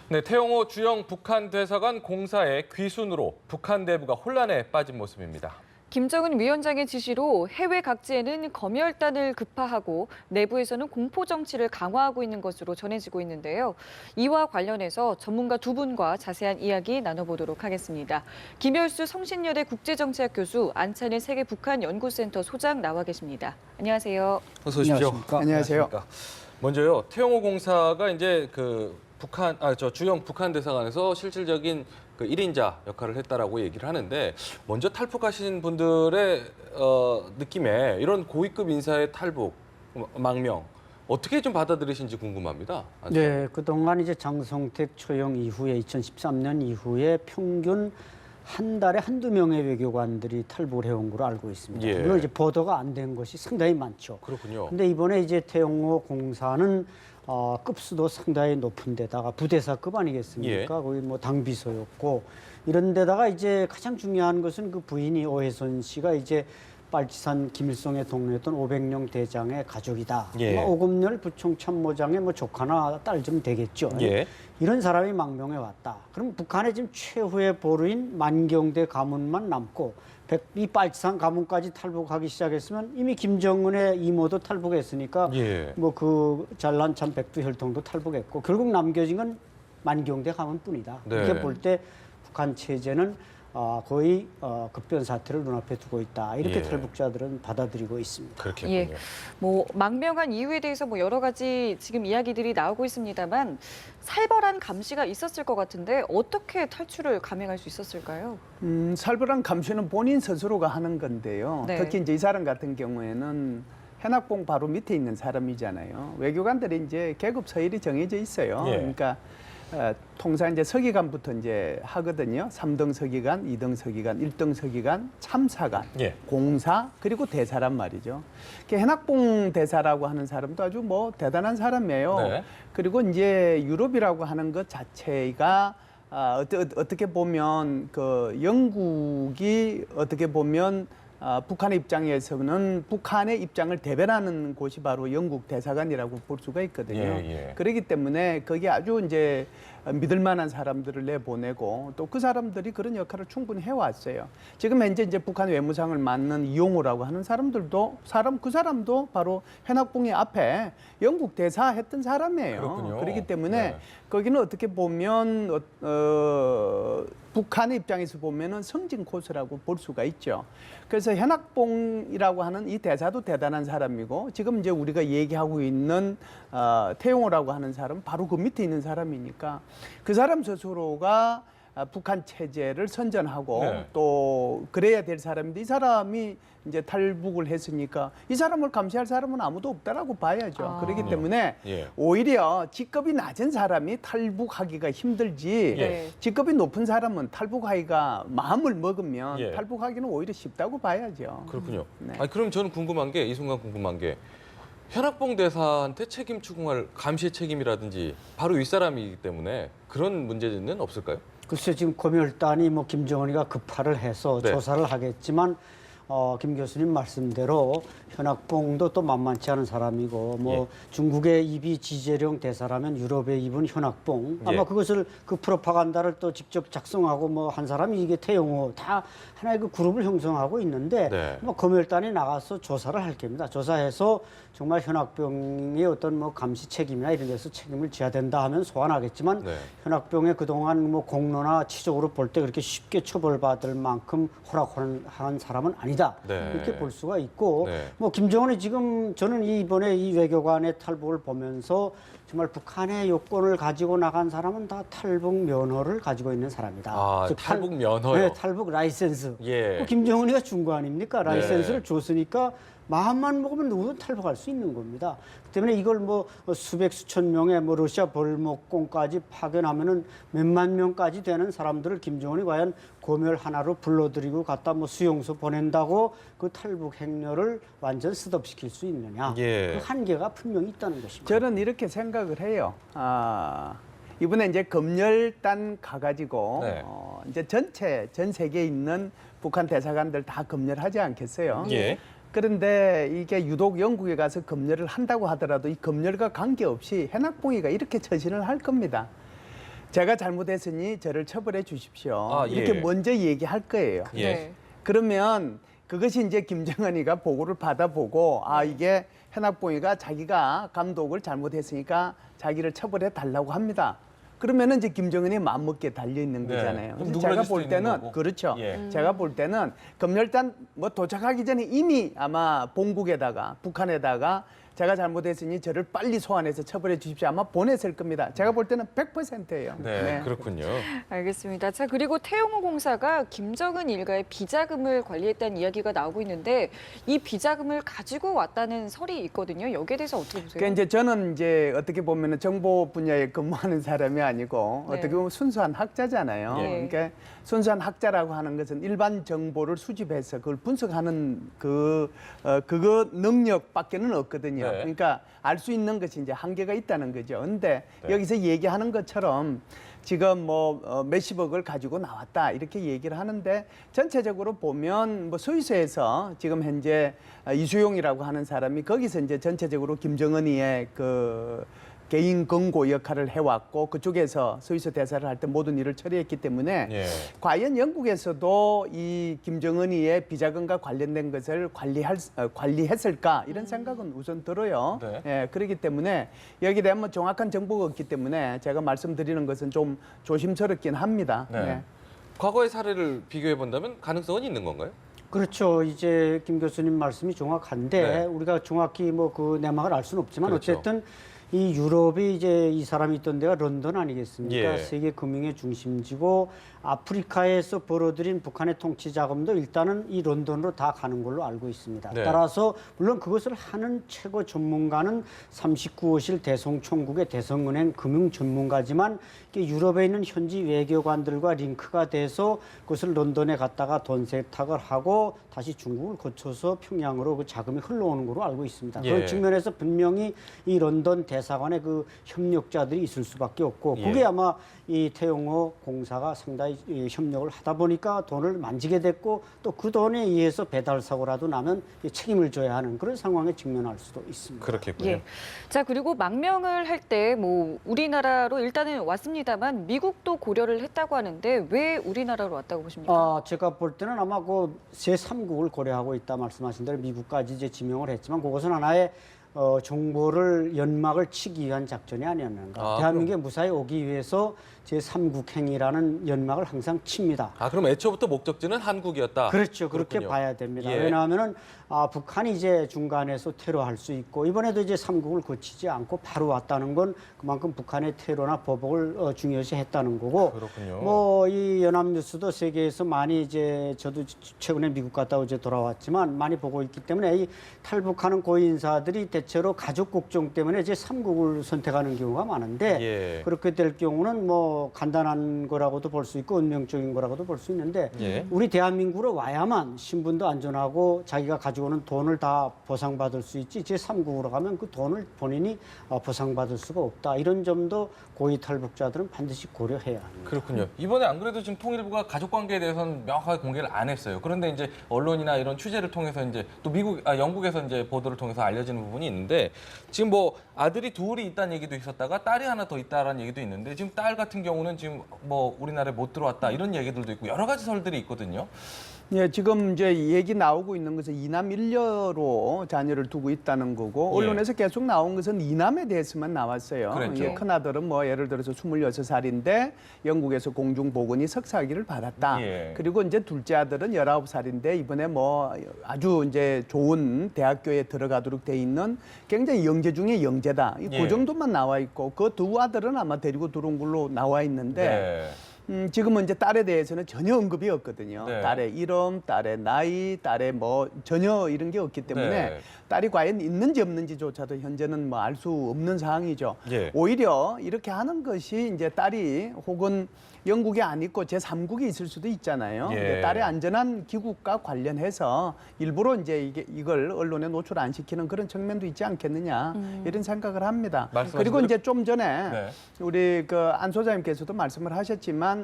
네, 태영호 주영 북한 대사관 공사의 귀순으로 북한 내부가 혼란에 빠진 모습입니다. 김정은 위원장의 지시로 해외 각지에는 검열단을 급파하고 내부에서는 공포 정치를 강화하고 있는 것으로 전해지고 있는데요. 이와 관련해서 전문가 두 분과 자세한 이야기 나눠보도록 하겠습니다. 김열수 성신여대 국제정치학 교수, 안찬일 세계북한연구센터 소장 나와 계십니다. 안녕하세요. 어서 오십시오. 안녕하세요. 먼저요, 태영호 공사가 이제 주영 북한 대사관에서 실질적인 그 1인자 역할을 했다라고 얘기를 하는데, 먼저 탈북하신 분들의 느낌에 이런 고위급 인사의 탈북, 망명 어떻게 좀 받아들이신지 궁금합니다. 네, 그동안 이제 장성택 초영 이후에 2013년 이후에 평균 한 달에 한두 명의 외교관들이 탈북을 해온 걸로 알고 있습니다. 예. 물론 이제 보도가 안 된 것이 상당히 많죠. 그렇군요. 근데 이번에 이제 태영호 공사는 급수도 상당히 높은 데다가 부대사급 아니겠습니까? 예. 거기 뭐 당비서였고, 이런 데다가 이제 가장 중요한 것은 그 부인이 오혜선 씨가 이제 빨치산 김일성의 동료였던 오백룡 대장의 가족이다. 예. 오금열 부총 참모장의 뭐 조카나 딸 좀 되겠죠. 예. 이런 사람이 망명해 왔다. 그럼 북한의 지금 최후의 보루인 만경대 가문만 남고 이 빨치산 가문까지 탈북하기 시작했으면 이미 김정은의 이모도 탈북했으니까 예. 뭐 그 잘난 참 백두혈통도 탈북했고 결국 남겨진 건 만경대 가문뿐이다. 네. 이렇게 볼 때 북한 체제는 거의 급변 사태를 눈앞에 두고 있다. 이렇게 예. 탈북자들은 받아들이고 있습니다. 그렇겠군요. 예, 뭐 망명한 이유에 대해서 뭐 여러 가지 지금 이야기들이 나오고 있습니다만 살벌한 감시가 있었을 것 같은데 어떻게 탈출을 감행할 수 있었을까요? 살벌한 감시는 본인 스스로가 하는 건데요. 네. 특히 이제 이 사람 같은 경우에는 현악봉 바로 밑에 있는 사람이잖아요. 외교관들이 이제 계급 서열이 정해져 있어요. 예. 그러니까 통상 이제 서기관부터 이제 하거든요. 3등 서기관, 2등 서기관, 1등 서기관, 참사관, 예. 공사, 그리고 대사란 말이죠. 현악봉 대사라고 하는 사람도 아주 뭐 대단한 사람이에요. 네. 그리고 이제 유럽이라고 하는 것 자체가 어떻게 보면 그 영국이 어떻게 보면 북한의 입장에서는 북한의 입장을 대변하는 곳이 바로 영국 대사관이라고 볼 수가 있거든요. 예, 예. 그렇기 때문에 거기 아주 이제 믿을 만한 사람들을 내보내고 또 그 사람들이 그런 역할을 충분히 해왔어요. 지금 현재 이제 북한 외무상을 맡는 이용호라고 하는 그 사람도 바로 현악봉의 앞에 영국 대사 했던 사람이에요. 그렇군요. 그렇기 때문에 네. 거기는 어떻게 보면 북한의 입장에서 보면은 성진 코스라고 볼 수가 있죠. 그래서 현악봉이라고 하는 이 대사도 대단한 사람이고 지금 이제 우리가 얘기하고 있는 태용호라고 하는 사람은 바로 그 밑에 있는 사람이니까 그 사람 스스로가 북한 체제를 선전하고 네. 또 그래야 될 사람인데 이 사람이 이제 탈북을 했으니까 이 사람을 감시할 사람은 아무도 없다라고 봐야죠. 그렇기 때문에 예. 오히려 직급이 낮은 사람이 탈북하기가 힘들지 예. 직급이 높은 사람은 탈북하기가 마음을 먹으면 예. 탈북하기는 오히려 쉽다고 봐야죠. 그렇군요. 네. 아니, 그럼 저는 이 순간 궁금한 게 현악봉 대사한테 책임 추궁할 감시의 책임이라든지 바로 윗사람이기 때문에 그런 문제는 없을까요? 글쎄 지금 검열단이 뭐 김정은이가 급파를 해서 네. 조사를 하겠지만 김 교수님 말씀대로 현악봉도 또 만만치 않은 사람이고 뭐 예. 중국의 입이 지재령 대사라면 유럽의 입은 현악봉 아마 예. 그것을 그 프로파간다를 또 직접 작성하고 뭐 한 사람이 이게 태용호 다 하나의 그 그룹을 형성하고 있는데 네. 뭐 검열단이 나가서 조사를 할 겁니다. 조사해서 정말 현악병의 어떤 뭐 감시 책임이나 이런 데서 책임을 져야 된다 하면 소환하겠지만 네. 현악병의 그동안 뭐 공로나 치적으로 볼 때 그렇게 쉽게 처벌받을 만큼 호락호락한 사람은 아니다. 네. 이렇게 볼 수가 있고 네. 뭐 김정은이 지금 저는 이번에 이 외교관의 탈북을 보면서 정말 북한의 요건을 가지고 나간 사람은 다 탈북 면허를 가지고 있는 사람이다. 아, 즉, 탈북 면허요? 네, 탈북 라이센스. 예. 김정은이가 준 거 아닙니까? 라이센스를 네. 줬으니까 마음만 먹으면 누구든 탈북할 수 있는 겁니다. 그 때문에 이걸 뭐 수백 수천 명의 뭐 러시아 벌목공까지 파견하면은 몇만 명까지 되는 사람들을 김정은이 과연 고멸 하나로 불러들이고 갖다 뭐 수용소 보낸다고 그 탈북 행렬을 완전 스톱시킬 수 있느냐? 예. 그 한계가 분명히 있다는 것입니다. 저는 이렇게 생각을 해요. 이번에 이제 검열단 가가지고 네. 이제 전 세계에 있는 북한 대사관들 다 검열하지 않겠어요? 예. 그런데 이게 유독 영국에 가서 검열을 한다고 하더라도 이 검열과 관계없이 현악봉이가 이렇게 처신을 할 겁니다. 제가 잘못했으니 저를 처벌해 주십시오. 아, 예. 이렇게 먼저 얘기할 거예요. 예. 네. 그러면 그것이 이제 김정은이가 보고를 받아보고 아 이게 현악봉이가 자기가 감독을 잘못했으니까 자기를 처벌해 달라고 합니다. 그러면은 이제 김정은이 마음먹기에 달려 있는 네. 거잖아요. 그럼 그래서 제가 누그러질 수도 볼 있는 때는 거고. 그렇죠. 예. 제가 볼 때는 검열단 뭐 도착하기 전에 이미 아마 본국에다가 북한에다가 제가 잘못했으니 저를 빨리 소환해서 처벌해 주십시오. 아마 보냈을 겁니다. 제가 볼 때는 100%예요. 네, 그렇군요. 알겠습니다. 자, 그리고 태용호 공사가 김정은 일가의 비자금을 관리했다는 이야기가 나오고 있는데 이 비자금을 가지고 왔다는 설이 있거든요. 여기에 대해서 어떻게 보세요? 그러니까 이제 저는 이제 어떻게 보면은 정보 분야에 근무하는 사람이 아니고 네. 어떻게 보면 순수한 학자잖아요. 예. 그러니까 순수한 학자라고 하는 것은 일반 정보를 수집해서 그걸 분석하는 그거 능력밖에는 없거든요. 네. 그러니까 알 수 있는 것이 이제 한계가 있다는 거죠. 근데 네. 여기서 얘기하는 것처럼 지금 뭐 몇십억을 가지고 나왔다 이렇게 얘기를 하는데 전체적으로 보면 뭐 스위스에서 지금 현재 이수용이라고 하는 사람이 거기서 이제 전체적으로 김정은이의 그 개인 권고 역할을 해왔고 그쪽에서 스위스 대사를 할 때 모든 일을 처리했기 때문에 예. 과연 영국에서도 이 김정은이의 비자금과 관련된 것을 관리했을까 이런 생각은 우선 들어요. 네. 예, 그렇기 때문에 여기에 대한 뭐 정확한 정보가 없기 때문에 제가 말씀드리는 것은 좀 조심스럽긴 합니다. 네. 예. 과거의 사례를 비교해 본다면 가능성은 있는 건가요? 그렇죠. 이제 김 교수님 말씀이 정확한데 네. 우리가 정확히 뭐 그 내막을 알 수는 없지만 그렇죠. 어쨌든 이 유럽이 이제 이 사람이 있던 데가 런던 아니겠습니까? 예. 세계 금융의 중심지고 아프리카에서 벌어들인 북한의 통치 자금도 일단은 이 런던으로 다 가는 걸로 알고 있습니다. 네. 따라서 물론 그것을 하는 최고 전문가는 39호실 대성총국의 대성은행 금융 전문가지만 이게 유럽에 있는 현지 외교관들과 링크가 돼서 그것을 런던에 갔다가 돈 세탁을 하고 다시 중국을 거쳐서 평양으로 그 자금이 흘러오는 걸로 알고 있습니다. 예. 그런 측면에서 분명히 이 런던 대사관의 그 협력자들이 있을 수밖에 없고 예. 그게 아마 이 태용호 공사가 상당히 이 협력을 하다 보니까 돈을 만지게 됐고 또 그 돈에 의해서 배달 사고라도 나면 이 책임을 져야 하는 그런 상황에 직면할 수도 있습니다. 그렇겠군요. 예. 자, 그리고 망명을 할 때 뭐 우리나라로 일단은 왔습니다만 미국도 고려를 했다고 하는데 왜 우리나라로 왔다고 보십니까? 제가 볼 때는 아마 그 제3국을 고려하고 있다 말씀하신 대로 미국까지 이제 지명을 했지만 그것은 하나의 정보를 연막을 치기 위한 작전이 아니었는가. 대한민국에 무사히 오기 위해서 제3국 행위라는 연막을 항상 칩니다. 아, 그럼 애초부터 목적지는 한국이었다. 그렇죠. 그렇게 그렇군요. 봐야 됩니다. 예. 왜냐하면은 북한이 이제 중간에서 테러할 수 있고 이번에도 이제 3국을 거치지 않고 바로 왔다는 건 그만큼 북한의 테러나 보복을 중요시했다는 거고. 그렇군요. 뭐 이 연합뉴스도 세계에서 많이 이제 저도 최근에 미국 갔다 이제 돌아왔지만 많이 보고 있기 때문에 이 탈북하는 고위인사들이 대체로 가족 걱정 때문에 이제 3국을 선택하는 경우가 많은데 예. 그렇게 될 경우는 뭐 간단한 거라고도 볼 수 있고 운명적인 거라고도 볼 수 있는데 예. 우리 대한민국으로 와야만 신분도 안전하고 자기가 가지고 오는 돈을 다 보상받을 수 있지 제3국으로 가면 그 돈을 본인이 보상받을 수가 없다. 이런 점도 고위 탈북자들은 반드시 고려해야 합니다. 그렇군요. 이번에 안 그래도 지금 통일부가 가족 관계에 대해서는 명확하게 공개를 안 했어요. 그런데 이제 언론이나 이런 취재를 통해서 이제 또 영국에서 이제 보도를 통해서 알려지는 부분이 있는데 지금 뭐 아들이 둘이 있다는 얘기도 있었다가 딸이 하나 더 있다라는 얘기도 있는데 지금 딸 같은 경우는 지금 뭐 우리나라에 못 들어왔다 이런 얘기들도 있고 여러 가지 설들이 있거든요. 예, 지금 이제 얘기 나오고 있는 것은 이남 일녀로 자녀를 두고 있다는 거고 예. 언론에서 계속 나온 것은 이남에 대해서만 나왔어요. 그랬죠. 예, 큰아들은 뭐 예를 들어서 26살인데 영국에서 공중보건이 석사학위를 받았다. 예. 그리고 이제 둘째 아들은 19살인데 이번에 뭐 아주 이제 좋은 대학교에 들어가도록 돼 있는 굉장히 영재 중에 영재다. 예. 그 정도만 나와 있고 그 두 아들은 아마 데리고 들어온 걸로 나와 있는데 지금은 이제 딸에 대해서는 전혀 언급이 없거든요. 네. 딸의 이름, 딸의 나이, 딸의 뭐 전혀 이런 게 없기 때문에 네. 딸이 과연 있는지 없는지조차도 현재는 뭐 알 수 없는 상황이죠. 예. 오히려 이렇게 하는 것이 이제 딸이 혹은 영국에 안 있고 제3국이 있을 수도 있잖아요. 예. 근데 딸의 안전한 귀국과 관련해서 일부러 이제 이걸 언론에 노출 안 시키는 그런 측면도 있지 않겠느냐 이런 생각을 합니다. 말씀하신 그리고 대로- 이제 좀 전에 네. 우리 그 안 소장님께서도 말씀을 하셨지만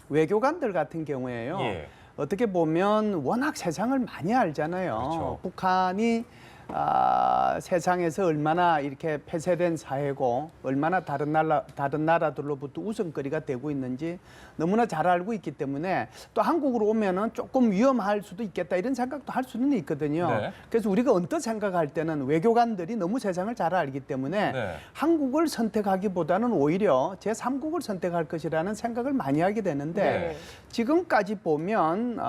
외교관들 같은 경우에요. 예. 어떻게 보면 워낙 세상을 많이 알잖아요. 그렇죠. 북한이 세상에서 얼마나 이렇게 폐쇄된 사회고 얼마나 다른 나라들로부터 웃음거리가 되고 있는지 너무나 잘 알고 있기 때문에 또 한국으로 오면은 조금 위험할 수도 있겠다 이런 생각도 할 수는 있거든요. 네. 그래서 우리가 언뜻 생각할 때는 외교관들이 너무 세상을 잘 알기 때문에 네. 한국을 선택하기보다는 오히려 제3국을 선택할 것이라는 생각을 많이 하게 되는데 네. 지금까지 보면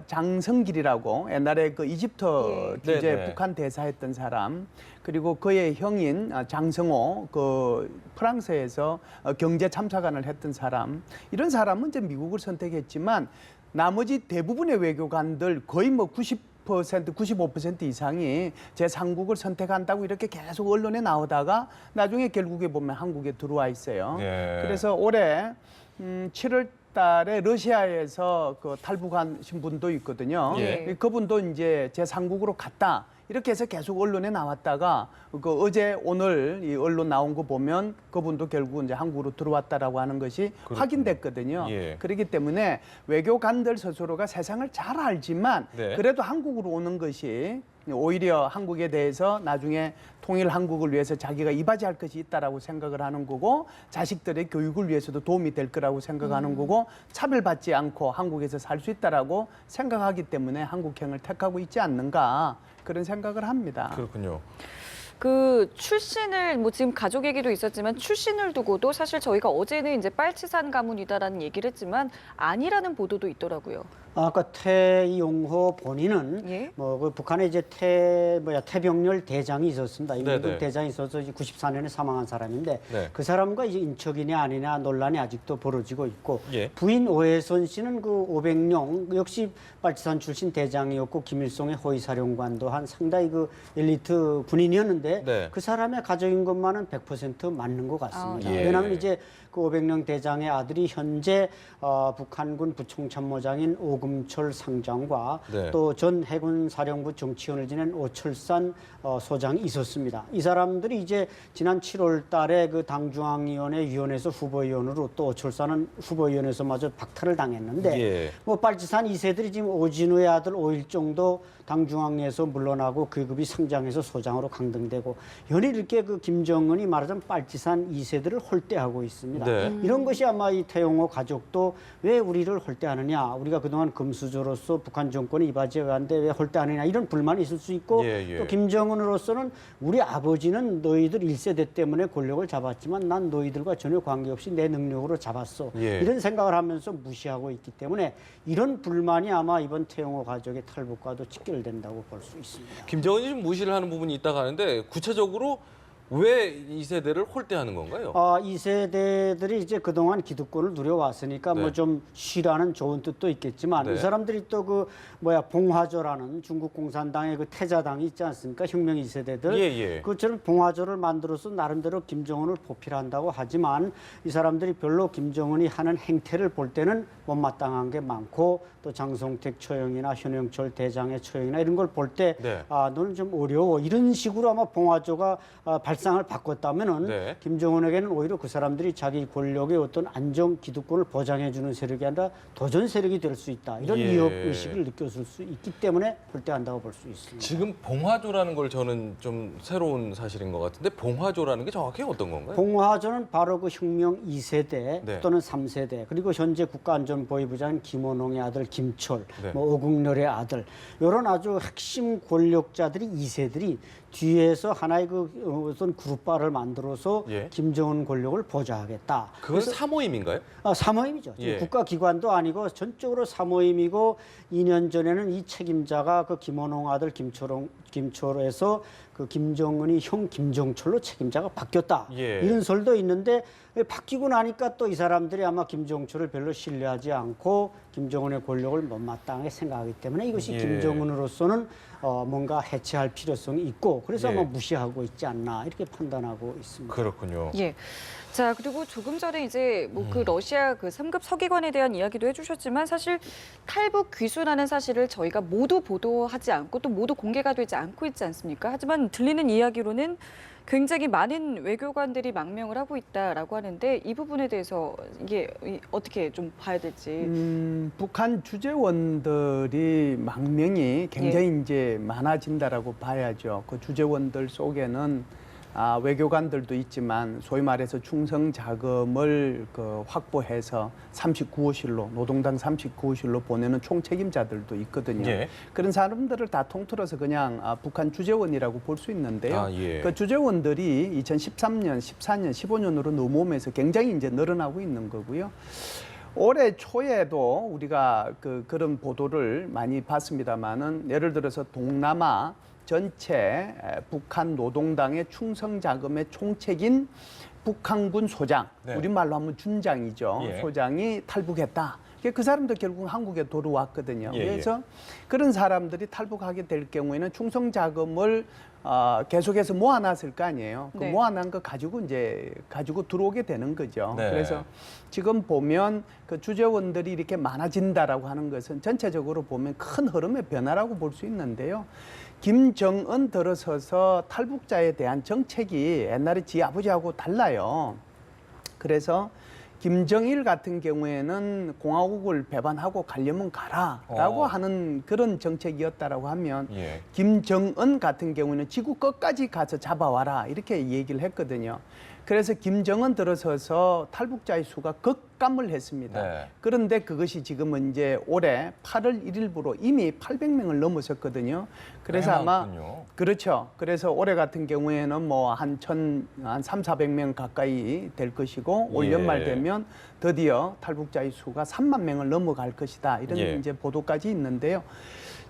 장성길이라고 옛날에 그 이집트 예. 주재 네네. 북한 대사했던 사람 그리고 그의 형인 장성호 그 프랑스에서 경제 참사관을 했던 사람 이런 사람은 이제 미국을 선택했지만 나머지 대부분의 외교관들 거의 뭐 95% 이상이 제3국을 선택한다고 이렇게 계속 언론에 나오다가 나중에 결국에 보면 한국에 들어와 있어요. 예. 그래서 올해 7월 달에 러시아에서 그 탈북하신 분도 있거든요. 예. 그분도 이제 제3국으로 갔다. 이렇게 해서 계속 언론에 나왔다가 그 어제 오늘 이 언론 나온 거 보면 그분도 결국 이제 한국으로 들어왔다라고 하는 것이 그렇군요. 확인됐거든요. 예. 그렇기 때문에 외교관들 스스로가 세상을 잘 알지만 네. 그래도 한국으로 오는 것이 오히려 한국에 대해서 나중에 통일 한국을 위해서 자기가 이바지할 것이 있다라고 생각을 하는 거고 자식들의 교육을 위해서도 도움이 될 거라고 생각하는 거고 차별받지 않고 한국에서 살 수 있다라고 생각하기 때문에 한국행을 택하고 있지 않는가 그런 생각을 합니다. 그렇군요. 그 출신을 뭐 지금 가족 얘기도 있었지만 출신을 두고도 사실 저희가 어제는 이제 빨치산 가문이다라는 얘기를 했지만 아니라는 보도도 있더라고요. 아까 태용호 본인은 예? 뭐 그 북한에 이제 태병렬 대장이 있었습니다. 이 미국 네네. 대장이 있어서 이제 94년에 사망한 사람인데 네. 그 사람과 이제 인척이냐 아니냐 논란이 아직도 벌어지고 있고 예. 부인 오해선 씨는 그 500령 역시 빨치산 출신 대장이었고 김일성의 호위사령관도 한 상당히 그 엘리트 군인이었는데 네. 그 사람의 가족인 것만은 100% 맞는 것 같습니다. 아, 예. 왜냐하면 이제 그 500령 대장의 아들이 현재 북한군 부총참모장인 오금철 상장과 네. 또 전 해군 사령부 정치원을 지낸 오철산 소장이 있었습니다. 이 사람들이 이제 지난 7월 달에 그 당중앙위원회 위원회에서 후보위원으로 또 오철산은 후보위원회에서마저 박탈을 당했는데 예. 뭐 빨치산 2세들이 지금 오진우의 아들 오일종도 당중앙위에서 물러나고 계급이 상장해서 소장으로 강등되고 연일 이렇게 그 김정은이 말하자면 빨치산 2세들을 홀대하고 있습니다. 네. 이런 것이 아마 이 태용호 가족도 왜 우리를 홀대하느냐, 우리가 그동안 금수저로서 북한 정권이 이바지해 왔는데 왜 홀대하느냐 이런 불만이 있을 수 있고 예, 예. 또 김정은으로서는 우리 아버지는 너희들 1세대 때문에 권력을 잡았지만 난 너희들과 전혀 관계없이 내 능력으로 잡았어. 예. 이런 생각을 하면서 무시하고 있기 때문에 이런 불만이 아마 이번 태용호 가족의 탈북과도 직결된다고 볼 수 있습니다. 김정은이 좀 무시를 하는 부분이 있다고 하는데 구체적으로 왜 이 세대를 홀대하는 건가요? 이 세대들이 이제 그동안 기득권을 누려왔으니까 네. 뭐 좀 쉬라는 좋은 뜻도 있겠지만 네. 이 사람들이 또 그 봉화조라는 중국 공산당의 그 태자당이 있지 않습니까? 혁명 2세대들. 예, 예. 그처럼 봉화조를 만들어서 나름대로 김정은을 보필한다고 하지만 이 사람들이 별로 김정은이 하는 행태를 볼 때는 못마땅한 게 많고 또 장성택 처형이나 현영철 대장의 처형이나 이런 걸 볼 때 네. 너는 좀 어려워. 이런 식으로 아마 봉화조가 발상을 바꿨다면은 네. 김정은에게는 오히려 그 사람들이 자기 권력의 어떤 안정 기득권을 보장해주는 세력이 아니라 도전 세력이 될 수 있다. 이런 예. 위협 의식을 느꼈을 수 있기 때문에 홀대한다고 볼 수 있습니다. 지금 봉화조라는 걸 저는 좀 새로운 사실인 것 같은데 봉화조라는 게 정확히 어떤 건가요? 봉화조는 바로 그 혁명 2세대 네. 또는 3세대 그리고 현재 국가안전보위부장인 김원홍의 아들 김철, 네. 뭐 오국렬의 아들 이런 아주 핵심 권력자들이 2세들이 뒤에서 하나의 그 어떤 그룹화를 만들어서 예. 김정은 권력을 보좌하겠다. 그건 사모임인가요? 사모임이죠. 예. 국가기관도 아니고 전적으로 사모임이고 2년 전에는 이 책임자가 그 김원홍 아들 김철에서 그 김정은이 형 김정철로 책임자가 바뀌었다. 예. 이런 설도 있는데 바뀌고 나니까 또 이 사람들이 아마 김정철을 별로 신뢰하지 않고 김정은의 권력을 못마땅하게 생각하기 때문에 이것이 예. 김정은으로서는 뭔가 해체할 필요성이 있고 그래서 예. 아마 무시하고 있지 않나 이렇게 판단하고 있습니다. 그렇군요. 예. 자, 그리고 조금 전에 이제 뭐 그 러시아 그 3급 서기관에 대한 이야기도 해주셨지만 사실 탈북 귀순하는 사실을 저희가 모두 보도하지 않고 또 모두 공개가 되지 않고 있지 않습니까? 하지만 들리는 이야기로는 굉장히 많은 외교관들이 망명을 하고 있다라고 하는데 이 부분에 대해서 이게 어떻게 좀 봐야 될지. 북한 주재원들이 망명이 굉장히 이제 많아진다라고 봐야죠. 그 주재원들 속에는 외교관들도 있지만 소위 말해서 충성 자금을 확보해서 39호실로 노동당 39호실로 보내는 총책임자들도 있거든요. 예. 그런 사람들을 다 통틀어서 그냥 북한 주재원이라고 볼 수 있는데요. 예. 그 주재원들이 2013년, 14년, 15년으로 넘어오면서 굉장히 이제 늘어나고 있는 거고요. 올해 초에도 우리가 그런 보도를 많이 봤습니다만은 예를 들어서 동남아 전체 북한 노동당의 충성 자금의 총책인 북한군 소장, 네. 우리말로 하면 준장이죠. 예. 소장이 탈북했다. 그 사람도 결국 한국에 돌아왔거든요. 예, 그래서 그런 사람들이 탈북하게 될 경우에는 충성 자금을 계속해서 모아놨을 거 아니에요. 그 네. 모아놓은 거 가지고 가지고 들어오게 되는 거죠. 네. 그래서 지금 보면 그 주재원들이 이렇게 많아진다라고 하는 것은 전체적으로 보면 큰 흐름의 변화라고 볼 수 있는데요. 김정은 들어서서 탈북자에 대한 정책이 옛날에 지 아버지하고 달라요. 그래서 김정일 같은 경우에는 공화국을 배반하고 가려면 가라라고 하는 그런 정책이었다라고 하면 예. 김정은 같은 경우는 지구 끝까지 가서 잡아와라 이렇게 얘기를 했거든요. 그래서 김정은 들어서서 탈북자의 수가 급감을 했습니다. 네. 그런데 그것이 지금은 이제 올해 8월 1일부로 이미 800명을 넘어섰거든요. 그래서 네, 아마 많군요. 그렇죠. 그래서 올해 같은 경우에는 뭐 한 3,400명 가까이 될 것이고 올 예. 연말 되면 드디어 탈북자의 수가 3만 명을 넘어갈 것이다. 이런 예. 이제 보도까지 있는데요.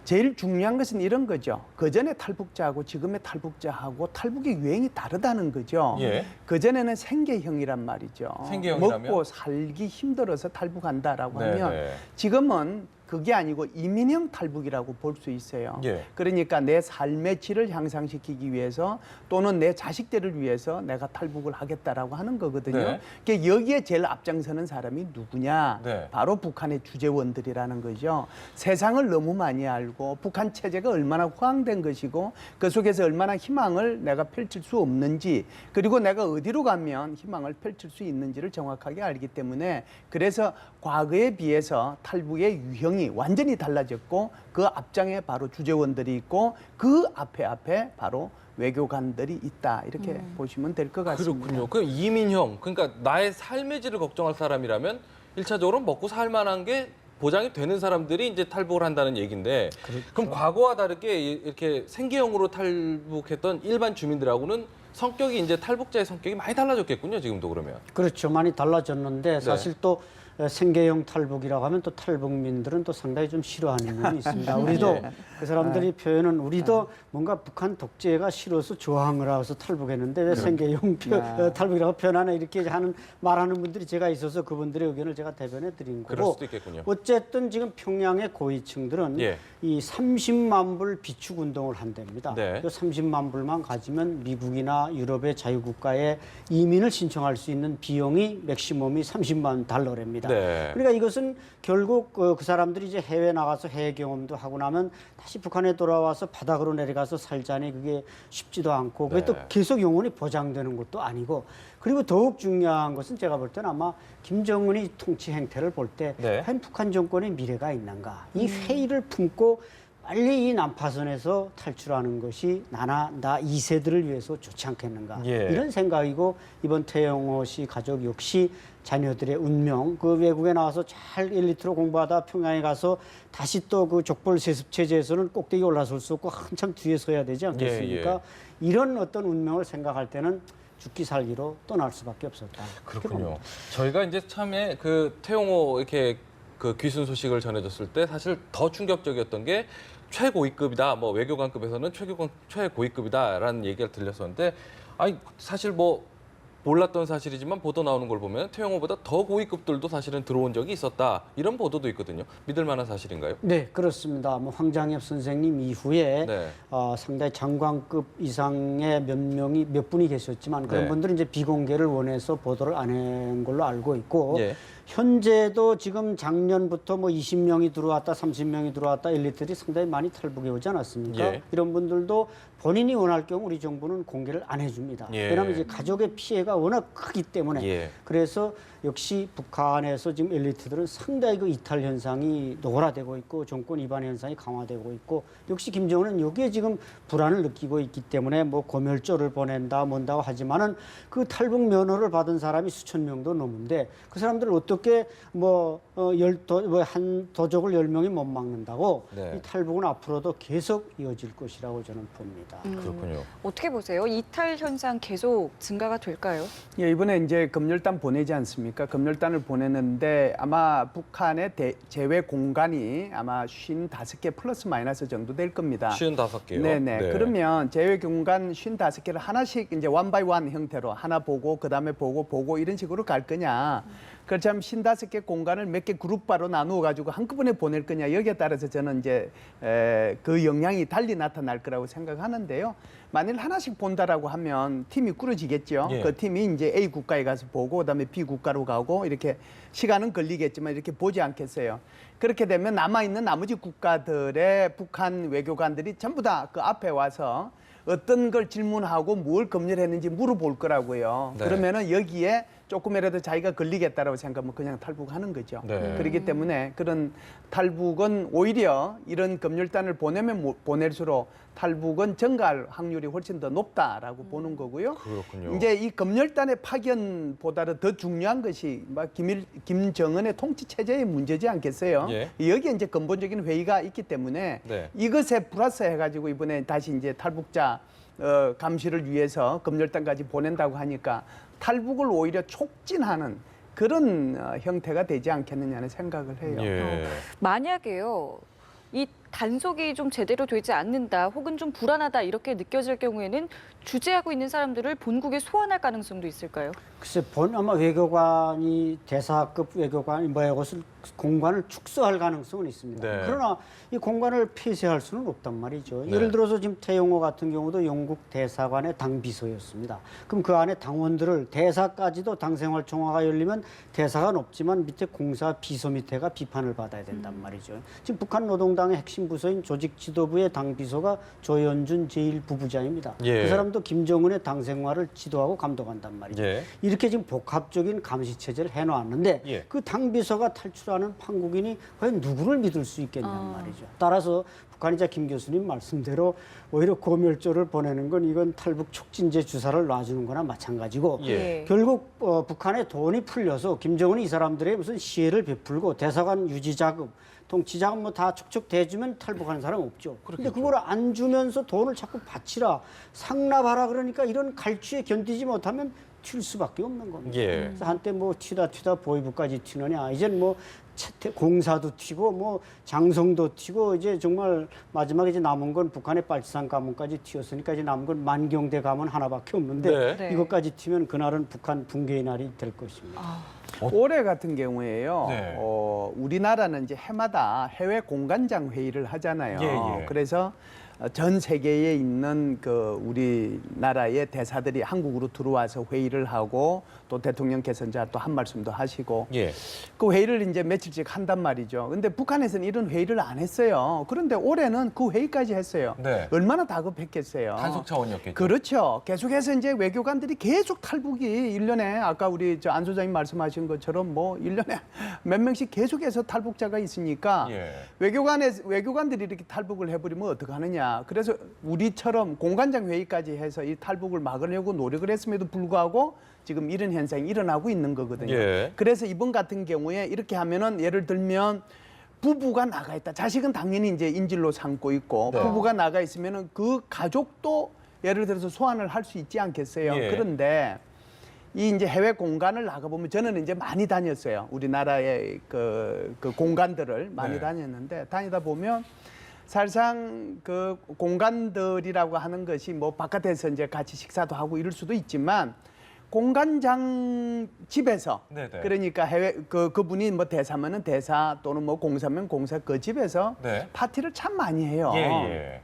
제일 중요한 것은 이런 거죠. 그전에 탈북자하고 지금의 탈북자하고 탈북의 유행이 다르다는 거죠. 예. 그전에는 생계형이란 말이죠. 생계형이라면? 먹고 살기 힘들어서 탈북한다라고 네, 하면 네. 지금은 그게 아니고 이민형 탈북이라고 볼 수 있어요. 예. 그러니까 내 삶의 질을 향상시키기 위해서 또는 내 자식들을 위해서 내가 탈북을 하겠다라고 하는 거거든요. 네. 그러니까 여기에 제일 앞장서는 사람이 누구냐? 네. 바로 북한의 주재원들이라는 거죠. 세상을 너무 많이 알고 북한 체제가 얼마나 호황된 것이고 그 속에서 얼마나 희망을 내가 펼칠 수 없는지 그리고 내가 어디로 가면 희망을 펼칠 수 있는지를 정확하게 알기 때문에 그래서 과거에 비해서 탈북의 유형이 완전히 달라졌고 그 앞장에 바로 주재원들이 있고 그 앞에 바로 외교관들이 있다 이렇게 보시면 될 것 같습니다. 그렇군요. 그 이민형, 그러니까 나의 삶의 질을 걱정할 사람이라면 일차적으로 먹고 살 만한 게 보장이 되는 사람들이 이제 탈북을 한다는 얘기인데 그럼 과거와 다르게 이렇게 생계형으로 탈북했던 일반 주민들하고는 성격이 이제 탈북자의 성격이 많이 달라졌겠군요. 지금도 그러면. 그렇죠. 많이 달라졌는데 사실 또 생계형 탈북이라고 하면 또 탈북민들은 또 상당히 좀 싫어하는 면이 있습니다. 우리도 예. 그 사람들이 표현은 우리도 뭔가 북한 독재가 싫어서 저항을 하고서 탈북했는데 왜 생계형 탈북이라고 표현하나 이렇게 말하는 분들이 제가 있어서 그분들의 의견을 제가 대변해 드린 그럴 거고 수도 있겠군요. 어쨌든 지금 평양의 고위층들은 예. 이 30만 불 비축 운동을 한답니다. 네. 그 30만 불만 가지면 미국이나 유럽의 자유국가에 이민을 신청할 수 있는 비용이 맥시멈이 30만 달러랍니다. 네. 그러니까 이것은 결국 그 사람들이 이제 해외 나가서 해외 경험도 하고 나면 다시 북한에 돌아와서 바닥으로 내려가서 살자니 그게 쉽지도 않고 그게 또 네. 계속 영원히 보장되는 것도 아니고 그리고 더욱 중요한 것은 제가 볼 때는 아마 김정은이 통치 행태를 볼 때 네. 과연 북한 정권의 미래가 있는가 이 회의를 품고 빨리 이 난파선에서 탈출하는 것이 나나 나 2세들을 위해서 좋지 않겠는가 예. 이런 생각이고 이번 태영호 씨 가족 역시 자녀들의 운명 그 외국에 나와서 잘 엘리트로 공부하다 평양에 가서 다시 또 그 족벌 세습 체제에서는 꼭대기 올라설 수 없고 한참 뒤에 서야 되지 않겠습니까? 예, 예. 이런 어떤 운명을 생각할 때는 죽기 살기로 떠날 수밖에 없었다. 그렇게 그렇군요. 봅니다. 저희가 이제 참에 그 태용호 이렇게 그 귀순 소식을 전해줬을 때 사실 더 충격적이었던 게 최고위급이다. 뭐 외교관급에서는 최고위급이다라는 얘기가 들렸었는데 아니 사실 뭐 몰랐던 사실이지만 보도 나오는 걸 보면 태용호보다 더 고위급들도 사실은 들어온 적이 있었다. 이런 보도도 있거든요. 믿을 만한 사실인가요? 네, 그렇습니다. 뭐 황장엽 선생님 이후에 네. 상당히 장관급 이상의 몇 분이 계셨지만 그런 네. 분들은 이제 비공개를 원해서 보도를 안 한 걸로 알고 있고 예. 현재도 지금 작년부터 뭐 20명이 들어왔다, 30명이 들어왔다 엘리트들이 상당히 많이 탈북해 오지 않았습니까? 예. 이런 분들도 본인이 원할 경우 우리 정부는 공개를 안 해줍니다. 예. 왜냐하면 이제 가족의 피해가 워낙 크기 때문에 예. 그래서 역시 북한에서 지금 엘리트들은 상당히 그 이탈 현상이 노골화되고 있고 정권 이반 현상이 강화되고 있고 역시 김정은은 여기에 지금 불안을 느끼고 있기 때문에 뭐 고멸조를 보낸다 뭔다고 하지만은 그 탈북 면허를 받은 사람이 수천 명도 넘는데 그 사람들을 어떻게 한 도적을 10명이 못 막는다고 네. 이 탈북은 앞으로도 계속 이어질 것이라고 저는 봅니다. 그렇군요. 어떻게 보세요? 이탈 현상 계속 증가가 될까요? 예, 이번에 이제 검열단 보내지 않습니까? 검열단을 보냈는데 아마 북한의 제외 공간이 아마 55개 플러스 마이너스 정도 될 겁니다. 55개요. 네네. 그러면 제외 공간 55개를 하나씩 이제 원 바이 원 형태로 하나 보고 그다음에 보고 이런 식으로 갈 거냐. 그렇다면 55개 공간을 몇 개 그룹바로 나누어 가지고 한꺼번에 보낼 거냐. 여기에 따라서 저는 이제 그 영향이 달리 나타날 거라고 생각하는데요. 만일 하나씩 본다라고 하면 팀이 꾸려지겠죠. 예. 그 팀이 이제 A 국가에 가서 보고 그다음에 B 국가로 가고 이렇게 시간은 걸리겠지만 이렇게 보지 않겠어요. 그렇게 되면 남아있는 나머지 국가들의 북한 외교관들이 전부 다 그 앞에 와서 어떤 걸 질문하고 뭘 검열했는지 물어볼 거라고요. 네. 그러면은 여기에 조금이라도 자기가 걸리겠다라고 생각하면 그냥 탈북하는 거죠. 네. 그렇기 때문에 그런 탈북은 오히려 이런 검열단을 보내면 보낼수록 탈북은 증가할 확률이 훨씬 더 높다라고 보는 거고요. 그렇군요. 이제 이 검열단의 파견보다는 더 중요한 것이 막 김정은의 통치 체제의 문제지 않겠어요? 예. 여기에 이제 근본적인 회의가 있기 때문에 네. 이것에 플러스해가지고 이번에 다시 이제 탈북자 감시를 위해서 검열단까지 보낸다고 하니까 탈북을 오히려 촉진하는 그런 형태가 되지 않겠느냐는 생각을 해요. 예. 만약에요, 이 단속이 좀 제대로 되지 않는다 혹은 좀 불안하다 이렇게 느껴질 경우에는 주재하고 있는 사람들을 본국에 소환할 가능성도 있을까요? 글쎄 아마 외교관이 대사급 외교관이 것을 공간을 축소할 가능성은 있습니다. 네. 그러나 이 공간을 폐쇄할 수는 없단 말이죠. 네. 예를 들어서 지금 태용호 같은 경우도 영국 대사관의 당비서였습니다. 그럼 그 안에 당원들을 대사까지도 당생활 총화가 열리면 대사관 없지만 밑에 공사 비서 밑에가 비판을 받아야 된단 말이죠. 지금 북한 노동당의 핵심 부서인 조직지도부의 당비서가 조현준 제1부부장입니다. 예. 그 사람도 김정은의 당생활을 지도하고 감독한단 말이죠. 예. 이렇게 지금 복합적인 감시 체제를 해놓았는데 예. 그 당비서가 탈출하는 판국인이 과연 누구를 믿을 수 있겠냔 말이죠. 따라서 북한이자 김 교수님 말씀대로 오히려 고멸조를 보내는 건 이건 탈북 촉진제 주사를 놔주는 거나 마찬가지고 예. 결국 북한의 돈이 풀려서 김정은이 이 사람들의 무슨 시혜를 베풀고 대사관 유지 자금 통치 자금 뭐 다 촉촉 대주면 탈북하는 사람 없죠. 그런데 그걸 안 주면서 돈을 자꾸 바치라 상납하라 그러니까 이런 갈취에 견디지 못하면 튈 수밖에 없는 겁니다. 예. 그래서 한때 뭐 튀다 보이부까지 튀느냐 이제는 뭐 공사도 튀고 뭐 장성도 튀고 이제 정말 마지막에 이제 남은 건 북한의 빨치산 가문까지 튀었으니까 이제 남은 건 만경대 가문 하나밖에 없는데 네. 네. 이것까지 튀면 그날은 북한 붕괴의 날이 될 것입니다. 올해 같은 경우에요. 네. 우리나라는 이제 해마다 해외 공관장 회의를 하잖아요. 예, 예. 그래서 전 세계에 있는 그 우리나라의 대사들이 한국으로 들어와서 회의를 하고 또 대통령께서 이제 또 한 말씀도 하시고 예. 그 회의를 이제 며칠씩 한단 말이죠. 근데 북한에서는 이런 회의를 안 했어요. 그런데 올해는 그 회의까지 했어요. 네. 얼마나 다급했겠어요. 단속 차원이었겠죠. 그렇죠. 계속해서 이제 외교관들이 계속 탈북이 1년에 아까 우리 안 소장님 말씀하신 것처럼 뭐 1년에 몇 명씩 계속해서 탈북자가 있으니까 예. 외교관들이 이렇게 탈북을 해버리면 어떡하느냐. 그래서 우리처럼 공관장 회의까지 해서 이 탈북을 막으려고 노력을 했음에도 불구하고 지금 이런 현상이 일어나고 있는 거거든요. 예. 그래서 이번 같은 경우에 이렇게 하면은 예를 들면 부부가 나가 있다. 자식은 당연히 이제 인질로 삼고 있고 네. 부부가 나가 있으면은 그 가족도 예를 들어서 소환을 할 수 있지 않겠어요. 예. 그런데 이 이제 해외 공간을 나가 보면 저는 이제 많이 다녔어요. 우리나라의 그 공간들을 많이 네. 다녔는데 다니다 보면 사실상 그 공간들이라고 하는 것이 뭐 바깥에서 이제 같이 식사도 하고 이럴 수도 있지만 공관장 집에서 네네. 그러니까 해외 그분이 뭐 대사면은 대사 또는 뭐 공사면 공사 그 집에서 네. 파티를 참 많이 해요. 예, 예.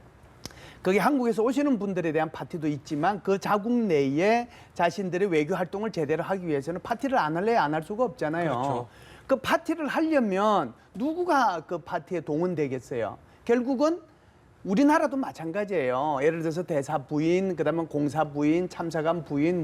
거기 한국에서 오시는 분들에 대한 파티도 있지만 그 자국 내에 자신들의 외교 활동을 제대로 하기 위해서는 파티를 안 할래야 안 할 수가 없잖아요. 그렇죠. 그 파티를 하려면 누구가 그 파티에 동원되겠어요? 결국은 우리나라도 마찬가지예요. 예를 들어서 대사 부인, 그다음에 공사 부인, 참사관 부인,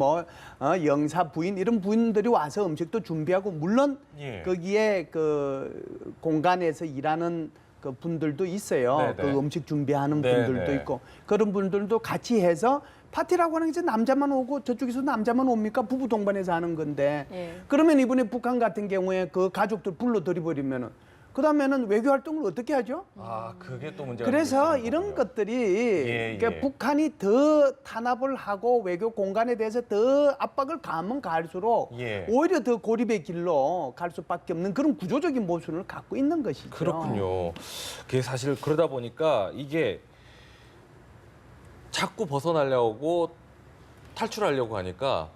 영사 부인 이런 분들이 와서 음식도 준비하고 물론 예. 거기에 그 공간에서 일하는 그 분들도 있어요. 네네. 그 음식 준비하는 네네. 분들도 있고 그런 분들도 같이 해서 파티라고 하는 게 이제 남자만 오고 저쪽에서 남자만 옵니까? 부부 동반해서 하는 건데 예. 그러면 이번에 북한 같은 경우에 그 가족들 불러들이 버리면은 그 다음에는 외교 활동을 어떻게 하죠? 아, 그게 또 문제가 그래서 되겠어요. 이런 것들이 예, 그러니까 예. 북한이 더 탄압을 하고 외교 공간에 대해서 더 압박을 가하면 가할수록 예. 오히려 더 고립의 길로 갈 수밖에 없는 그런 구조적인 모순을 갖고 있는 것이죠. 그렇군요. 그게 사실 그러다 보니까 이게 자꾸 벗어나려고 탈출하려고 하니까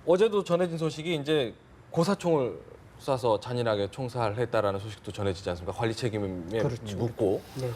어제도 전해진 소식이 이제 고사총을 쏴서 잔인하게 총살을 했다라는 소식도 전해지지 않습니까? 관리 책임에 그렇죠. 묻고 네.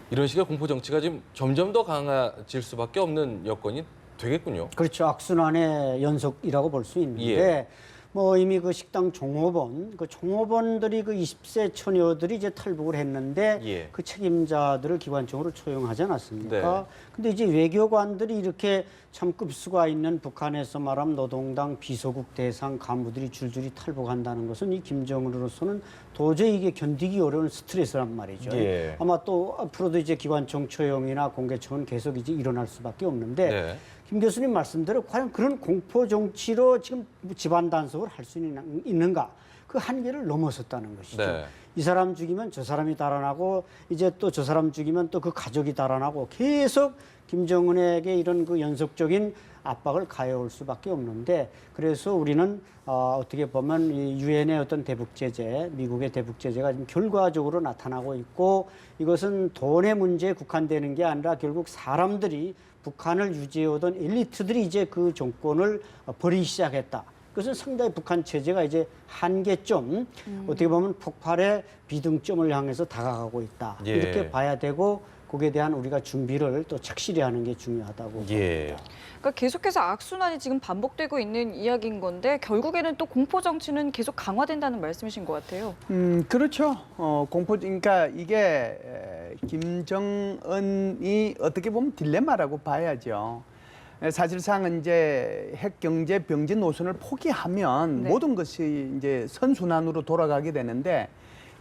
이런 식의 공포 정치가 지금 점점 더 강해질 수밖에 없는 여건이 되겠군요. 그렇죠. 악순환의 연속이라고 볼 수 있는데 예. 뭐 이미 그 식당 종업원, 그 종업원들이 그 20세 처녀들이 이제 탈북을 했는데 예. 그 책임자들을 기관총으로 초용하지 않았습니까? 네. 근데 이제 외교관들이 이렇게 참 급수가 있는 북한에서 말하면 노동당 비서국 대상 간부들이 줄줄이 탈북한다는 것은 이 김정은으로서는 도저히 이게 견디기 어려운 스트레스란 말이죠. 예. 아마 또 앞으로도 이제 기관총 초용이나 공개총은 계속 이제 일어날 수밖에 없는데 네. 김 교수님 말씀대로 과연 그런 공포 정치로 지금 집안 단속을 할 수 있는가? 그 한계를 넘어섰다는 것이죠. 네. 이 사람 죽이면 저 사람이 달아나고 이제 또 저 사람 죽이면 또 그 가족이 달아나고 계속 김정은에게 이런 그 연속적인 압박을 가해올 수밖에 없는데 그래서 우리는 어떻게 보면 이 유엔의 어떤 대북 제재, 미국의 대북 제재가 지금 결과적으로 나타나고 있고 이것은 돈의 문제에 국한되는 게 아니라 결국 사람들이 북한을 유지해오던 엘리트들이 이제 그 정권을 버리기 시작했다. 그것은 상당히 북한 체제가 이제 한계점, 어떻게 보면 폭발의 비등점을 향해서 다가가고 있다. 예. 이렇게 봐야 되고 거기에 대한 우리가 준비를 또 착실히 하는 게 중요하다고 예. 봅니다. 그러니까 계속해서 악순환이 지금 반복되고 있는 이야기인 건데 결국에는 또 공포 정치는 계속 강화된다는 말씀이신 것 같아요. 그렇죠. 그러니까 이게 김정은이 어떻게 보면 딜레마라고 봐야죠. 사실상 이제 핵 경제 병진 노선을 포기하면 네. 모든 것이 이제 선순환으로 돌아가게 되는데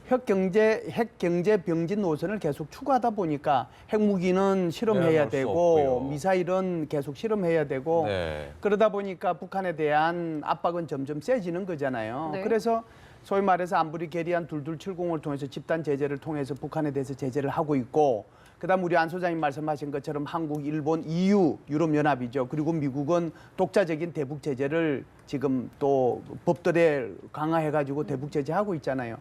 핵 경제 병진 노선을 계속 추구하다 보니까 핵무기는 실험해야 내어놓을 수 되고 없고요. 미사일은 계속 실험해야 되고 네. 그러다 보니까 북한에 대한 압박은 점점 세지는 거잖아요. 네. 그래서 소위 말해서 안보리 계리안 2270을 통해서 집단 제재를 통해서 북한에 대해서 제재를 하고 있고 그다음 우리 안 소장님 말씀하신 것처럼 한국, 일본, EU, 유럽연합이죠. 그리고 미국은 독자적인 대북 제재를 지금 또 법들에 강화해가지고 대북 제재하고 있잖아요.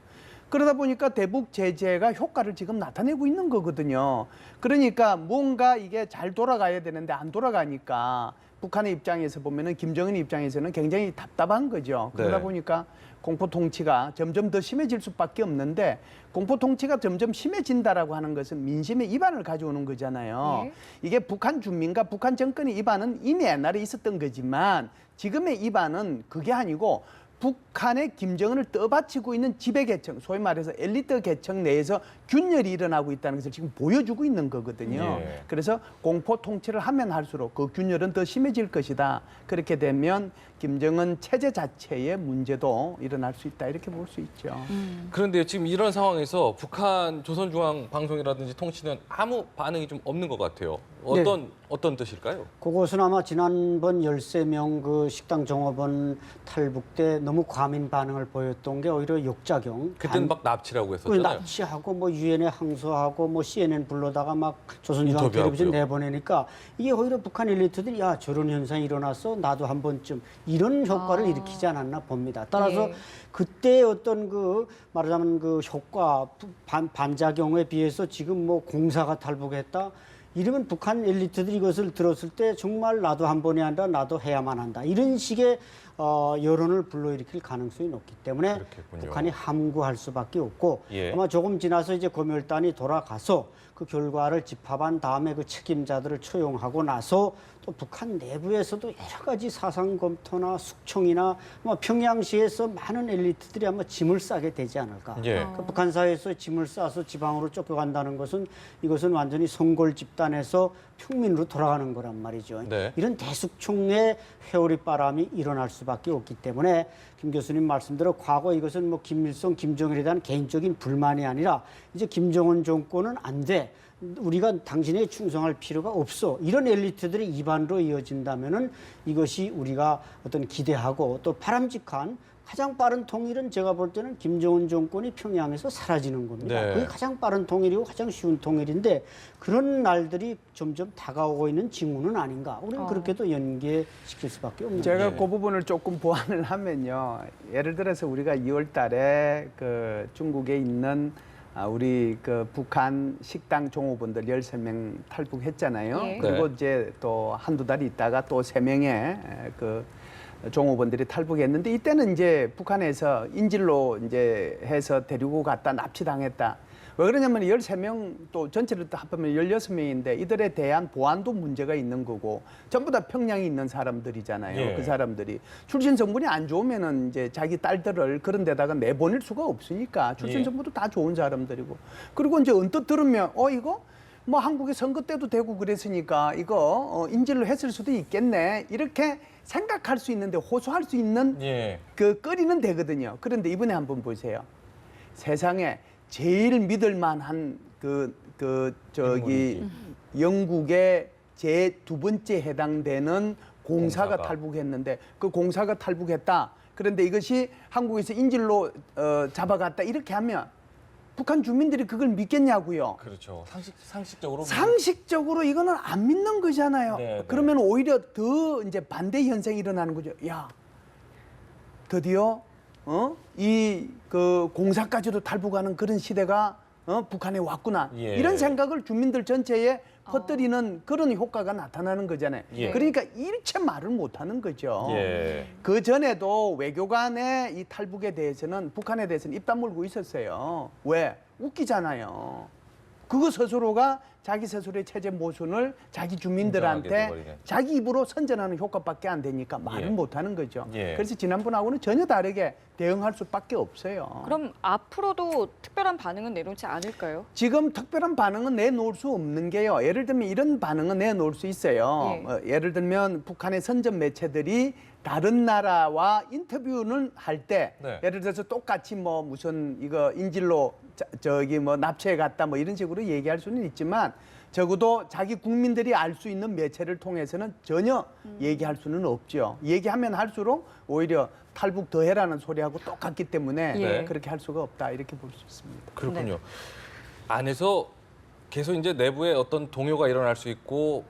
그러다 보니까 대북 제재가 효과를 지금 나타내고 있는 거거든요. 그러니까 뭔가 이게 잘 돌아가야 되는데 안 돌아가니까 북한의 입장에서 보면은 김정은 입장에서는 굉장히 답답한 거죠. 그러다 네. 보니까 공포 통치가 점점 더 심해질 수밖에 없는데 공포 통치가 점점 심해진다라고 하는 것은 민심의 이반을 가져오는 거잖아요. 네. 이게 북한 주민과 북한 정권의 이반은 이미 옛날에 있었던 거지만 지금의 이반은 그게 아니고 북한의 김정은을 떠받치고 있는 지배계층, 소위 말해서 엘리트 계층 내에서 균열이 일어나고 있다는 것을 지금 보여주고 있는 거거든요. 예. 그래서 공포 통치를 하면 할수록 그 균열은 더 심해질 것이다. 그렇게 되면 김정은 체제 자체의 문제도 일어날 수 있다. 이렇게 볼 수 있죠. 그런데 지금 이런 상황에서 북한 조선중앙방송이라든지 통신은 아무 반응이 좀 없는 것 같아요. 어떤 뜻일까요? 그것은 아마 지난번 13명 그 식당 종업원 탈북 때 너무 과민 반응을 보였던 게 오히려 역작용. 그때는 막 납치라고 그 했었잖아요. 납치하고 뭐 유엔에 항소하고 뭐 CNN 불러다가 막 조선중앙 인터뷰하고요. 텔레비전 내보내니까 이게 오히려 북한 엘리트들이 야 저런 현상이 일어났어 나도 한 번쯤 이런 효과를 일으키지 않았나 봅니다. 따라서 예. 그때 어떤 그 말하자면 그 효과 반작용에 비해서 지금 뭐 공사가 탈북했다. 이러면 북한 엘리트들이 이것을 들었을 때 정말 나도 한 번이 아니라 나도 해야만 한다. 이런 식의 여론을 불러일으킬 가능성이 높기 때문에 그렇겠군요. 북한이 함구할 수밖에 없고 예. 아마 조금 지나서 이제 검열단이 돌아가서 그 결과를 집합한 다음에 그 책임자들을 처용하고 나서 또 북한 내부에서도 여러 가지 사상 검토나 숙청이나 아마 평양시에서 많은 엘리트들이 아마 짐을 싸게 되지 않을까. 예. 그러니까 북한 사회에서 짐을 싸서 지방으로 쫓겨간다는 것은 이것은 완전히 송골 집단에서 평민으로 돌아가는 거란 말이죠. 네. 이런 대숙청의 회오리 바람이 일어날 수밖에 없기 때문에 김 교수님 말씀대로 과거 이것은 뭐 김일성, 김정일에 대한 개인적인 불만이 아니라 이제 김정은 정권은 안 돼. 우리가 당신에 충성할 필요가 없어. 이런 엘리트들의 입안으로 이어진다면은 이것이 우리가 어떤 기대하고 또 바람직한 가장 빠른 통일은 제가 볼 때는 김정은 정권이 평양에서 사라지는 겁니다. 네. 그게 가장 빠른 통일이고 가장 쉬운 통일인데 그런 날들이 점점 다가오고 있는 징후는 아닌가. 우리는 그렇게도 연계시킬 수밖에 없는 제가 네. 그 부분을 조금 보완을 하면요. 예를 들어서 우리가 2월 달에 그 중국에 있는 우리 그 북한 식당 종업원들 13명 탈북했잖아요. 예. 그리고 네. 이제 또 한두 달 있다가 또 3명의 그 종업원들이 탈북했는데 이때는 이제 북한에서 인질로 이제 해서 데리고 갔다 납치당했다. 왜 그러냐면 13명 또 전체를 또 합하면 16명인데 이들에 대한 보안도 문제가 있는 거고 전부 다 평양에 있는 사람들이잖아요. 예. 그 사람들이 출신 성분이 안 좋으면은 이제 자기 딸들을 그런 데다가 내보낼 수가 없으니까 출신 예. 성분도 다 좋은 사람들이고 그리고 이제 언뜻 들으면 이거 뭐 한국에 선거 때도 되고 그랬으니까 이거 인질로 했을 수도 있겠네 이렇게 생각할 수 있는데 호소할 수 있는 예. 그 거리는 되거든요. 그런데 이번에 한번 보세요. 세상에 제일 믿을 만한 저기 영국의 제 2번째 해당되는 공사가 탈북했는데 그 공사가 탈북했다. 그런데 이것이 한국에서 인질로 잡아갔다 이렇게 하면 북한 주민들이 그걸 믿겠냐고요. 그렇죠. 상식적으로 상식적으로 이거는 안 믿는 거잖아요. 네, 네. 그러면 오히려 더 이제 반대 현상이 일어나는 거죠. 야, 드디어 이 그 공사까지도 탈북하는 그런 시대가 북한에 왔구나. 예. 이런 생각을 주민들 전체에 퍼뜨리는 그런 효과가 나타나는 거잖아요. 예. 그러니까 일체 말을 못 하는 거죠. 예. 그 전에도 외교관의 이 탈북에 대해서는 북한에 대해서는 입 다물고 있었어요. 왜? 웃기잖아요. 그거 스스로가 자기 스스로의 체제 모순을 자기 인정하게 주민들한테 돼버리네. 자기 입으로 선전하는 효과밖에 안 되니까 말을 예. 못 하는 거죠. 예. 그래서 지난번하고는 전혀 다르게 대응할 수밖에 없어요. 그럼 앞으로도 특별한 반응은 내놓지 않을까요? 지금 특별한 반응은 내놓을 수 없는 게요. 예를 들면 이런 반응은 내놓을 수 있어요. 예. 예를 들면 북한의 선전 매체들이 다른 나라와 인터뷰는 할 때 네. 예를 들어서 똑같이 뭐 무슨 이거 인질로 저기 뭐 납치해 갔다 뭐 이런 식으로 얘기할 수는 있지만 적어도 자기 국민들이 알 수 있는 매체를 통해서는 전혀 얘기할 수는 없죠. 얘기하면 할수록 오히려 탈북 더 해라는 소리하고 똑같기 때문에 예. 그렇게 할 수가 없다 이렇게 볼 수 있습니다. 그렇군요. 네. 안에서 계속 이제 내부에 어떤 동요가 일어날 수 있고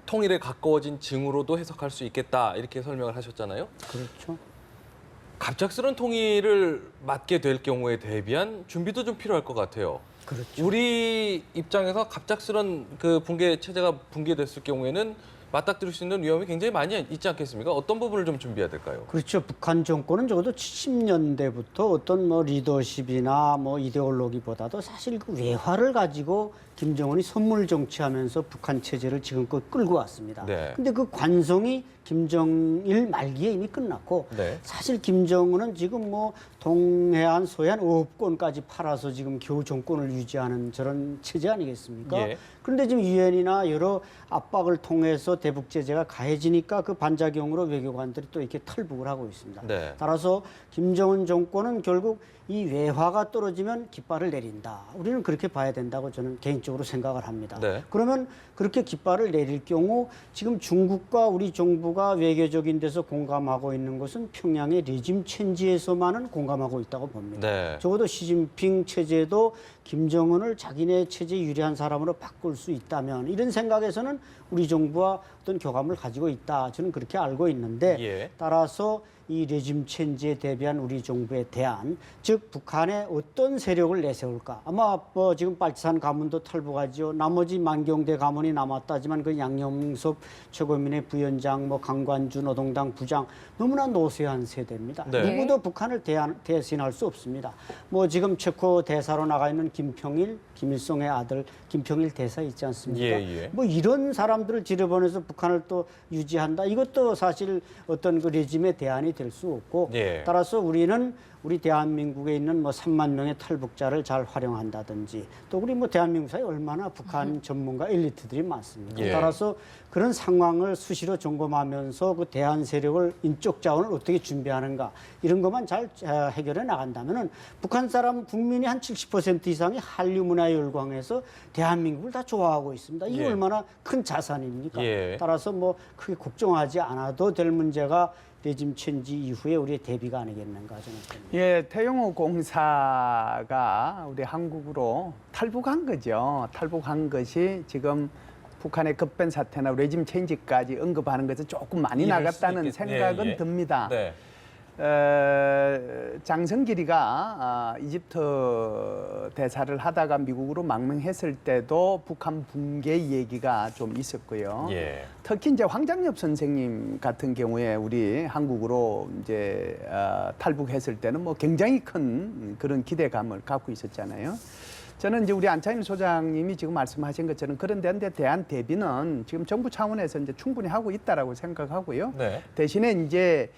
통일에 가까워진 징후로도 해석할 수 있겠다 이렇게 설명을 하셨잖아요. 그렇죠. 갑작스런 통일을 맞게 될 경우에 대비한 준비도 좀 필요할 것 같아요. 그렇죠. 우리 입장에서 갑작스런 그 붕괴 체제가 붕괴됐을 경우에는 맞닥뜨릴 수 있는 위험이 굉장히 많이 있지 않겠습니까? 어떤 부분을 좀 준비해야 될까요? 그렇죠. 북한 정권은 적어도 70년대부터 어떤 뭐 리더십이나 뭐 이데올로기보다도 사실 그 외화를 가지고 김정은이 선물 정치하면서 북한 체제를 지금껏 끌고 왔습니다. 네. 근데 그 관성이 김정일 말기에 이미 끝났고 네. 사실 김정은은 지금 뭐 동해안, 서해안 5권까지 팔아서 지금 겨우 정권을 유지하는 저런 체제 아니겠습니까? 예. 그런데 지금 유엔이나 여러 압박을 통해서 대북 제재가 가해지니까 그 반작용으로 외교관들이 또 이렇게 탈북을 하고 있습니다. 네. 따라서 김정은 정권은 결국 이 외화가 떨어지면 깃발을 내린다. 우리는 그렇게 봐야 된다고 저는 개인적으로 생각을 합니다. 네. 그러면 그렇게 깃발을 내릴 경우 지금 중국과 우리 정부가 외교적인 데서 공감하고 있는 것은 평양의 레짐 체인지에서만은 공감하고 있다고 봅니다. 네. 적어도 시진핑 체제도 김정은을 자기네 체제에 유리한 사람으로 바꿀 수 있다면 이런 생각에서는 우리 정부와 어떤 교감을 가지고 있다. 저는 그렇게 알고 있는데 예. 따라서 이 레짐 체인지에 대비한 우리 정부의 대안, 즉 북한에 어떤 세력을 내세울까? 아마 뭐 지금 빨치산 가문도 탈북하지요. 나머지 만경대 가문이 남았다지만 그 양영섭 최고민의 부위원장, 뭐 강관주 노동당 부장 너무나 노쇠한 세대입니다. 네. 누구도 북한을 대신할 수 없습니다. 뭐 지금 체코 대사로 나가 있는 김평일, 김일성의 아들 김평일 대사 있지 않습니까? 예. 뭐 이런 사람들을 들여보내서 북한을 또 유지한다. 이것도 사실 어떤 그 레짐의 대안이 될 수 없고 예. 따라서 우리는 우리 대한민국에 있는 뭐 3만 명의 탈북자를 잘 활용한다든지 또 우리 뭐 대한민국 사회에 얼마나 북한 전문가 엘리트들이 많습니다. 예. 따라서 그런 상황을 수시로 점검하면서 그 대한 세력을 인적 자원을 어떻게 준비하는가 이런 것만 잘 해결해 나간다면은 북한 사람 국민이 한 70% 이상이 한류 문화에 열광해서 대한민국을 다 좋아하고 있습니다. 이게 예. 얼마나 큰 자산입니까? 예. 따라서 뭐 크게 걱정하지 않아도 될 문제가 레짐 체인지 이후에 우리의 대비가 아니겠는가 저는 봅니다. 예, 태영호 공사가 우리 한국으로 탈북한 거죠. 탈북한 것이 지금 북한의 급변 사태나 레짐 체인지까지 언급하는 것은 조금 많이 이해할 나갔다는 수도 있겠- 생각은 예. 듭니다. 네. 장성길이가 이집트 대사를 하다가 미국으로 망명했을 때도 북한 붕괴 얘기가 좀 있었고요. 예. 특히 이제 황장엽 선생님 같은 경우에 우리 한국으로 이제 탈북했을 때는 뭐 굉장히 큰 그런 기대감을 갖고 있었잖아요. 저는 이제 우리 안창일 소장님이 지금 말씀하신 것처럼 그런 데한테 대한 대비는 지금 정부 차원에서 이제 충분히 하고 있다라고 생각하고요. 네. 대신에 이제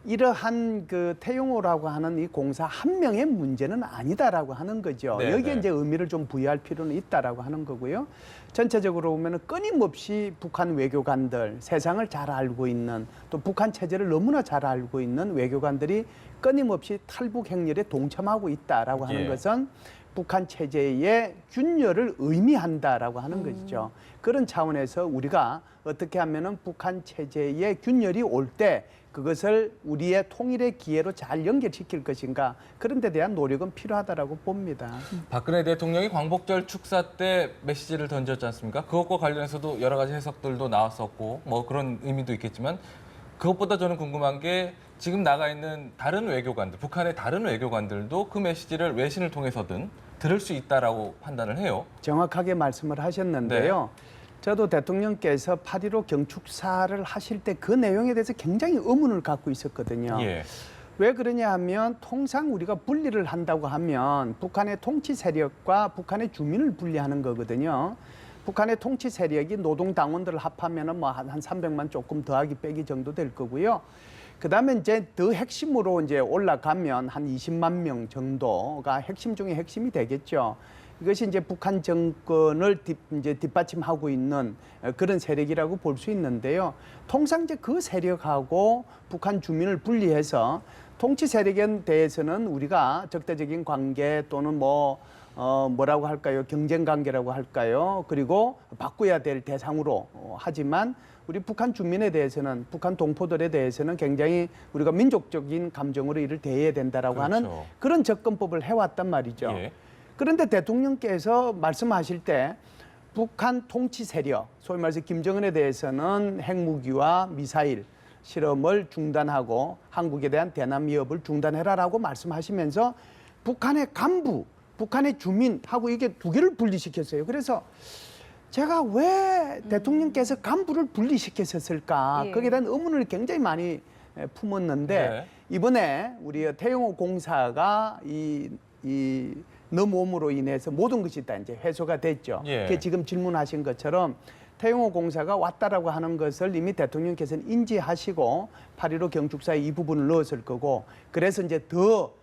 이러한 그 태용호라고 하는 이 공사 한 명의 문제는 아니다라고 하는 거죠. 네, 여기에 네. 이제 의미를 좀 부여할 필요는 있다라고 하는 거고요. 전체적으로 보면은 끊임없이 북한 외교관들, 세상을 잘 알고 있는 또 북한 체제를 너무나 잘 알고 있는 외교관들이 끊임없이 탈북 행렬에 동참하고 있다라고 하는 예. 것은 북한 체제의 균열을 의미한다라고 하는 것이죠. 그런 차원에서 우리가 어떻게 하면은 북한 체제의 균열이 올 때 그것을 우리의 통일의 기회로 잘 연결시킬 것인가 그런 데 대한 노력은 필요하다라고 봅니다. 박근혜 대통령이 광복절 축사 때 메시지를 던졌지 않습니까? 그것과 관련해서도 여러 가지 해석들도 나왔었고 뭐 그런 의미도 있겠지만 그것보다 저는 궁금한 게 지금 나가 있는 다른 외교관들, 북한의 다른 외교관들도 그 메시지를 외신을 통해서든 들을 수 있다라고 판단을 해요. 정확하게 말씀을 하셨는데요. 저도 대통령께서 8.15 경축사를 하실 때 그 내용에 대해서 굉장히 의문을 갖고 있었거든요. 예. 왜 그러냐 하면 통상 우리가 분리를 한다고 하면 북한의 통치 세력과 북한의 주민을 분리하는 거거든요. 북한의 통치 세력이 노동당원들을 합하면은 뭐 한 300만 조금 더하기 빼기 정도 될 거고요. 그다음에 이제 더 핵심으로 이제 올라가면 한 20만 명 정도가 핵심 중에 핵심이 되겠죠. 이것이 이제 북한 정권을 이제 뒷받침하고 있는 그런 세력이라고 볼 수 있는데요. 통상 이제 그 세력하고 북한 주민을 분리해서 통치 세력에 대해서는 우리가 적대적인 관계 또는 뭐라고 할까요? 경쟁 관계라고 할까요? 그리고 바꿔야 될 대상으로 하지만 우리 북한 주민에 대해서는 북한 동포들에 대해서는 굉장히 우리가 민족적인 감정으로 이를 대해야 된다라고 그렇죠. 하는 그런 접근법을 해왔단 말이죠. 예. 그런데 대통령께서 말씀하실 때 북한 통치 세력, 소위 말해서 김정은에 대해서는 핵무기와 미사일 실험을 중단하고 한국에 대한 대남 위협을 중단해라라고 말씀하시면서 북한의 간부, 북한의 주민하고 이게 두 개를 분리시켰어요. 그래서 제가 왜 대통령께서 간부를 분리시켰을까? 예. 거기에 대한 의문을 굉장히 많이 품었는데 네. 이번에 우리 태영호 공사가 이 넘어옴으로 인해서 모든 것이 다 이제 해소가 됐죠. 예. 그게 지금 질문하신 것처럼 태영호 공사가 왔다라고 하는 것을 이미 대통령께서는 인지하시고 8.15 경축사에 이 부분을 넣었을 거고 그래서 이제 더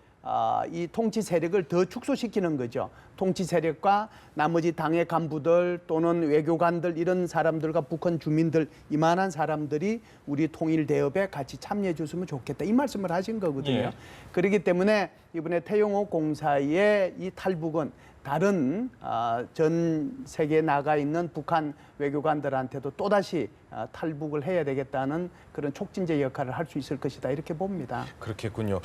이 통치 세력을 더 축소시키는 거죠. 통치 세력과 나머지 당의 간부들 또는 외교관들 이런 사람들과 북한 주민들 이만한 사람들이 우리 통일 대업에 같이 참여해 줬으면 좋겠다. 이 말씀을 하신 거거든요. 예. 그렇기 때문에 이번에 태영호 공사의 이 탈북은 다른 전 세계에 나가 있는 북한 외교관들한테도 또다시 탈북을 해야 되겠다는 그런 촉진제 역할을 할 수 있을 것이다 이렇게 봅니다. 그렇겠군요.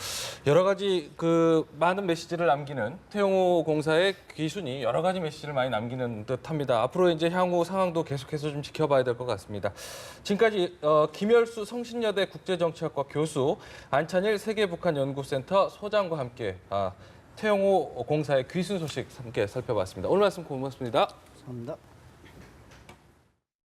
여러 가지 그 많은 메시지를 남기는 태영호 공사의 귀순이 여러 가지 메시지를 많이 남기는 듯합니다. 앞으로 이제 향후 상황도 계속해서 좀 지켜봐야 될 것 같습니다. 지금까지 김열수 성신여대 국제정치학과 교수, 안찬일 세계북한연구센터 소장과 함께 태영호 공사의 귀순 소식 함께 살펴봤습니다. 오늘 말씀 고맙습니다. 감사합니다.